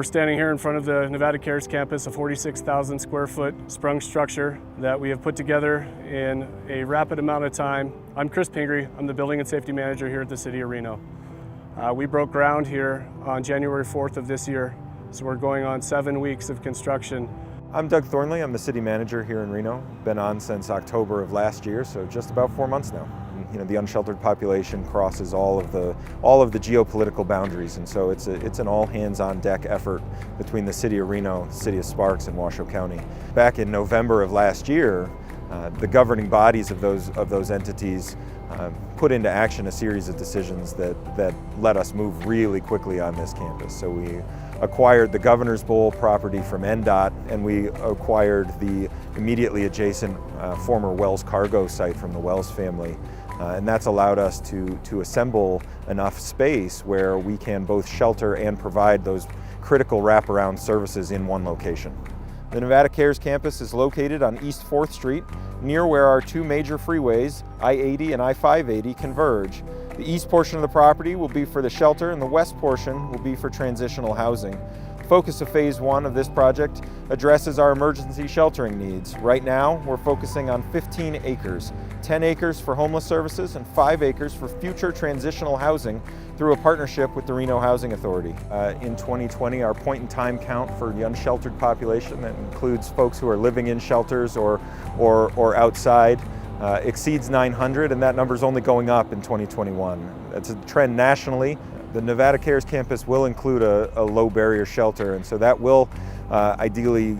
We're standing here in front of the Nevada Cares campus, a 46,000 square foot sprung structure that we have put together in a rapid amount of time. I'm Chris Pingree. I'm the Building and Safety Manager here at the City of Reno. We broke ground here on January 4th of this year, so we're going on 7 weeks of construction. I'm Doug Thornley. I'm the City Manager here in Reno. Been on since October of last year, so just about 4 months now. The unsheltered population crosses all of the geopolitical boundaries, and so it's an all hands on deck effort between the City of Reno, the City of Sparks, and Washoe County. Back in November of last year, the governing bodies of those entities put into action a series of decisions that let us move really quickly on this campus. So we acquired the Governor's Bowl property from NDOT, and we acquired the immediately adjacent former Wells Cargo site from the Wells family. And that's allowed us to assemble enough space where we can both shelter and provide those critical wraparound services in one location. The Nevada Cares campus is located on East 4th Street, near where our two major freeways, I-80 and I-580, converge. The east portion of the property will be for the shelter, and the west portion will be for transitional housing. The focus of Phase 1 of this project addresses our emergency sheltering needs. Right now, we're focusing on 15 acres, 10 acres for homeless services and 5 acres for future transitional housing through a partnership with the Reno Housing Authority. In 2020, our point-in-time count for the unsheltered population, that includes folks who are living in shelters or outside, exceeds 900, and that number is only going up in 2021. That's a trend nationally. The Nevada Cares campus will include a low barrier shelter, and so that will ideally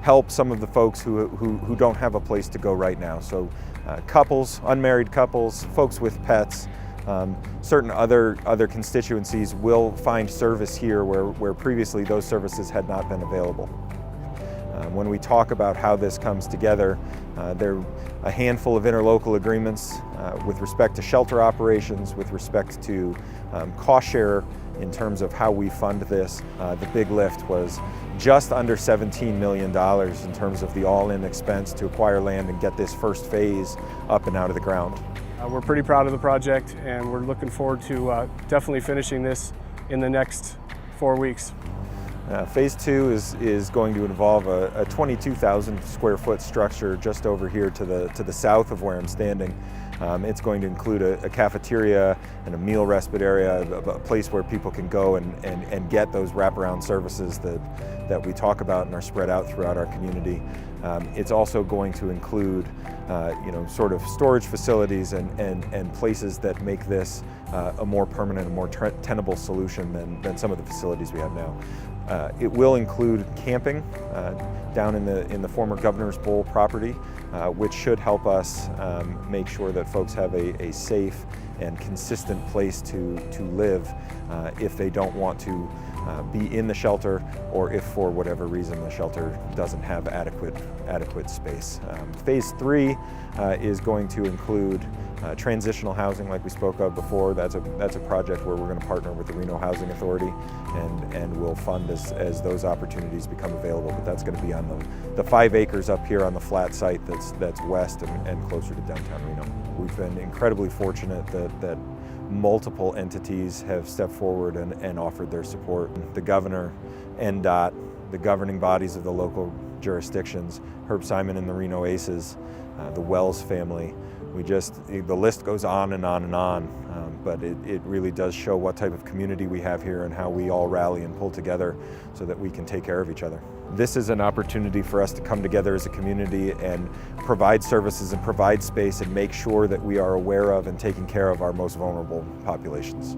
help some of the folks who don't have a place to go right now. So couples, unmarried couples, folks with pets, certain other constituencies will find service here where previously those services had not been available. When we talk about how this comes together, there are a handful of interlocal agreements with respect to shelter operations, with respect to cost share in terms of how we fund this. The big lift was just under $17 million in terms of the all-in expense to acquire land and get this first phase up and out of the ground. We're pretty proud of the project, and we're looking forward to definitely finishing this in the next 4 weeks. Phase 2 is going to involve a 22,000 square foot structure just over here to the south of where I'm standing. It's going to include a cafeteria and a meal respite area, a place where people can go and get those wraparound services that we talk about and are spread out throughout our community. It's also going to include sort of storage facilities and places that make this a more permanent and more tenable solution than some of the facilities we have now. It will include camping down in the former Governor's Bowl property, which should help us make sure that folks have a safe and consistent place to live if they don't want to be in the shelter, or if for whatever reason the shelter doesn't have adequate space. Phase 3 is going to include transitional housing, like we spoke of before. That's a project where we're going to partner with the Reno Housing Authority, and we'll fund as those opportunities become available. But that's going to be on the 5 acres up here on the flat site that's west and closer to downtown Reno. We've been incredibly fortunate that multiple entities have stepped forward and offered their support. The governor, NDOT, the governing bodies of the local jurisdictions, Herb Simon and the Reno Aces, the Wells family. The list goes on and on and on, but it really does show what type of community we have here and how we all rally and pull together so that we can take care of each other. This is an opportunity for us to come together as a community and provide services and provide space and make sure that we are aware of and taking care of our most vulnerable populations.